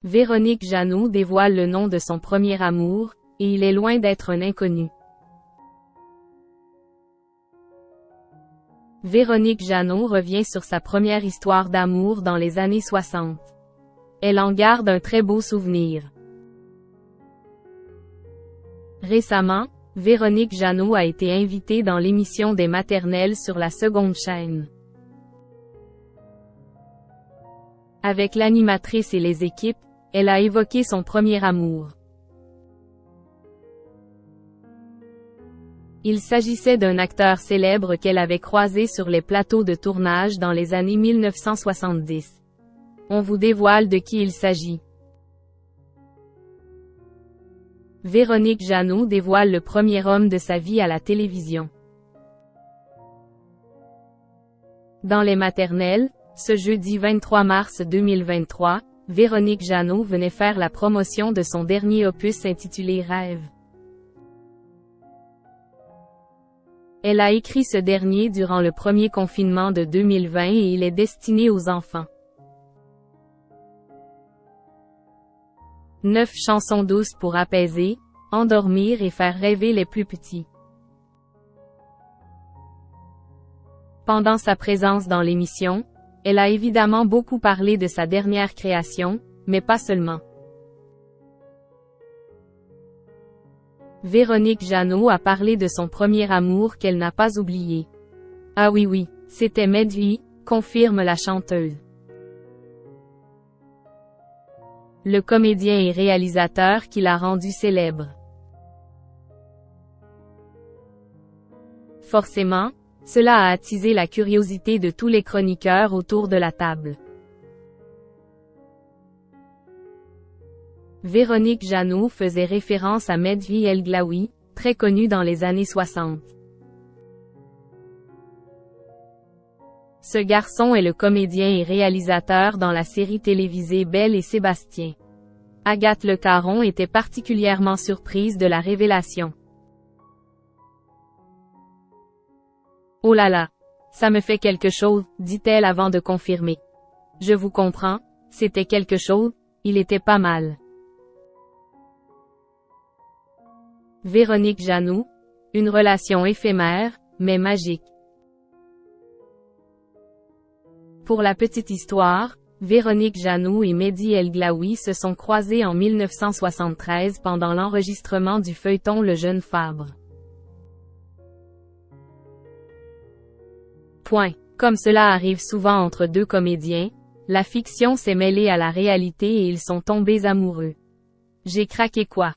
Véronique Jeannot dévoile le nom de son premier amour, et il est loin d'être un inconnu. Véronique Jeannot revient sur sa première histoire d'amour dans les années 60. Elle en garde un très beau souvenir. Récemment, Véronique Jeannot a été invitée dans l'émission des maternelles sur la seconde chaîne. Avec l'animatrice et les équipes, elle a évoqué son premier amour. Il s'agissait d'un acteur célèbre qu'elle avait croisé sur les plateaux de tournage dans les années 1970. On vous dévoile de qui il s'agit. Véronique Jeannot dévoile le premier homme de sa vie à la télévision. Dans les maternelles, ce jeudi 23 mars 2023, Véronique Jeannot venait faire la promotion de son dernier opus intitulé Rêve. Elle a écrit ce dernier durant le premier confinement de 2020 et il est destiné aux enfants. 9 chansons douces pour apaiser, endormir et faire rêver les plus petits. Pendant sa présence dans l'émission, elle a évidemment beaucoup parlé de sa dernière création, mais pas seulement. Véronique Jeannot a parlé de son premier amour qu'elle n'a pas oublié. Ah oui, c'était Medvi, confirme la chanteuse. Le comédien et réalisateur qui l'a rendu célèbre. Forcément, cela a attisé la curiosité de tous les chroniqueurs autour de la table. Véronique Jeannot faisait référence à Medvi El Glaoui, très connu dans les années 60. Ce garçon est le comédien et réalisateur dans la série télévisée Belle et Sébastien. Agathe Le Caron était particulièrement surprise de la révélation. Oh là là, ça me fait quelque chose, dit-elle avant de confirmer. Je vous comprends, c'était quelque chose, il était pas mal. Véronique Jeannot, une relation éphémère, mais magique. Pour la petite histoire, Véronique Jeannot et Mehdi El Glaoui se sont croisés en 1973 pendant l'enregistrement du feuilleton Le Jeune Fabre. Comme cela arrive souvent entre deux comédiens, la fiction s'est mêlée à la réalité et ils sont tombés amoureux. J'ai craqué quoi?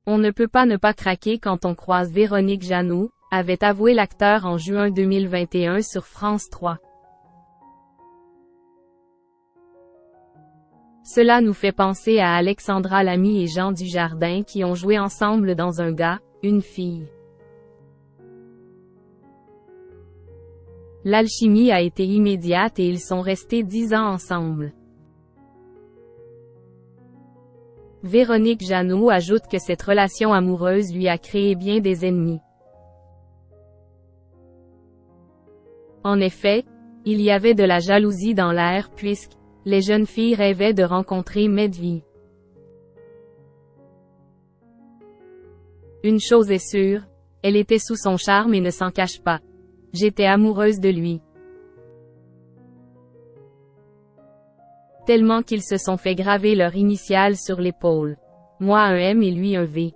On ne peut pas ne pas craquer quand on croise Véronique Jeannot, avait avoué l'acteur en juin 2021 sur France 3. Cela nous fait penser à Alexandra Lamy et Jean Dujardin qui ont joué ensemble dans Un gars, une fille. L'alchimie a été immédiate et ils sont restés 10 ans ensemble. Véronique Jeannot ajoute que cette relation amoureuse lui a créé bien des ennemis. En effet, il y avait de la jalousie dans l'air puisque les jeunes filles rêvaient de rencontrer Medvi. Une chose est sûre, elle était sous son charme et ne s'en cache pas. J'étais amoureuse de lui. Tellement qu'ils se sont fait graver leurs initiales sur l'épaule. Moi un M et lui un V.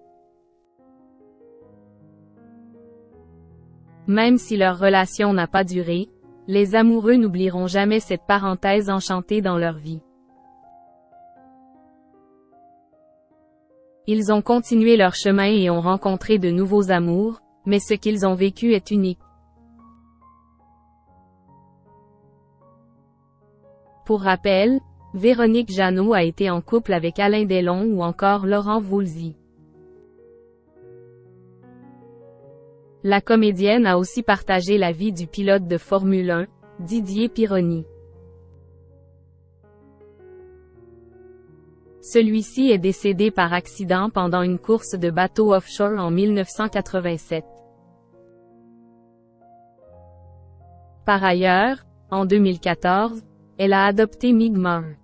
Même si leur relation n'a pas duré, les amoureux n'oublieront jamais cette parenthèse enchantée dans leur vie. Ils ont continué leur chemin et ont rencontré de nouveaux amours, mais ce qu'ils ont vécu est unique. Pour rappel, Véronique Jeannot a été en couple avec Alain Delon ou encore Laurent Voulzy. La comédienne a aussi partagé la vie du pilote de Formule 1, Didier Pironi. Celui-ci est décédé par accident pendant une course de bateau offshore en 1987. Par ailleurs, en 2014, Elle a adopté Migmong,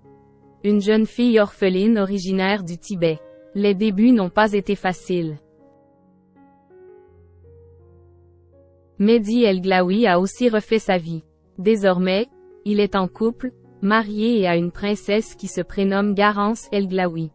une jeune fille orpheline originaire du Tibet. Les débuts n'ont pas été faciles. Mehdi El Glaoui a aussi refait sa vie. Désormais, il est en couple, marié et a une princesse qui se prénomme Garance El Glaoui.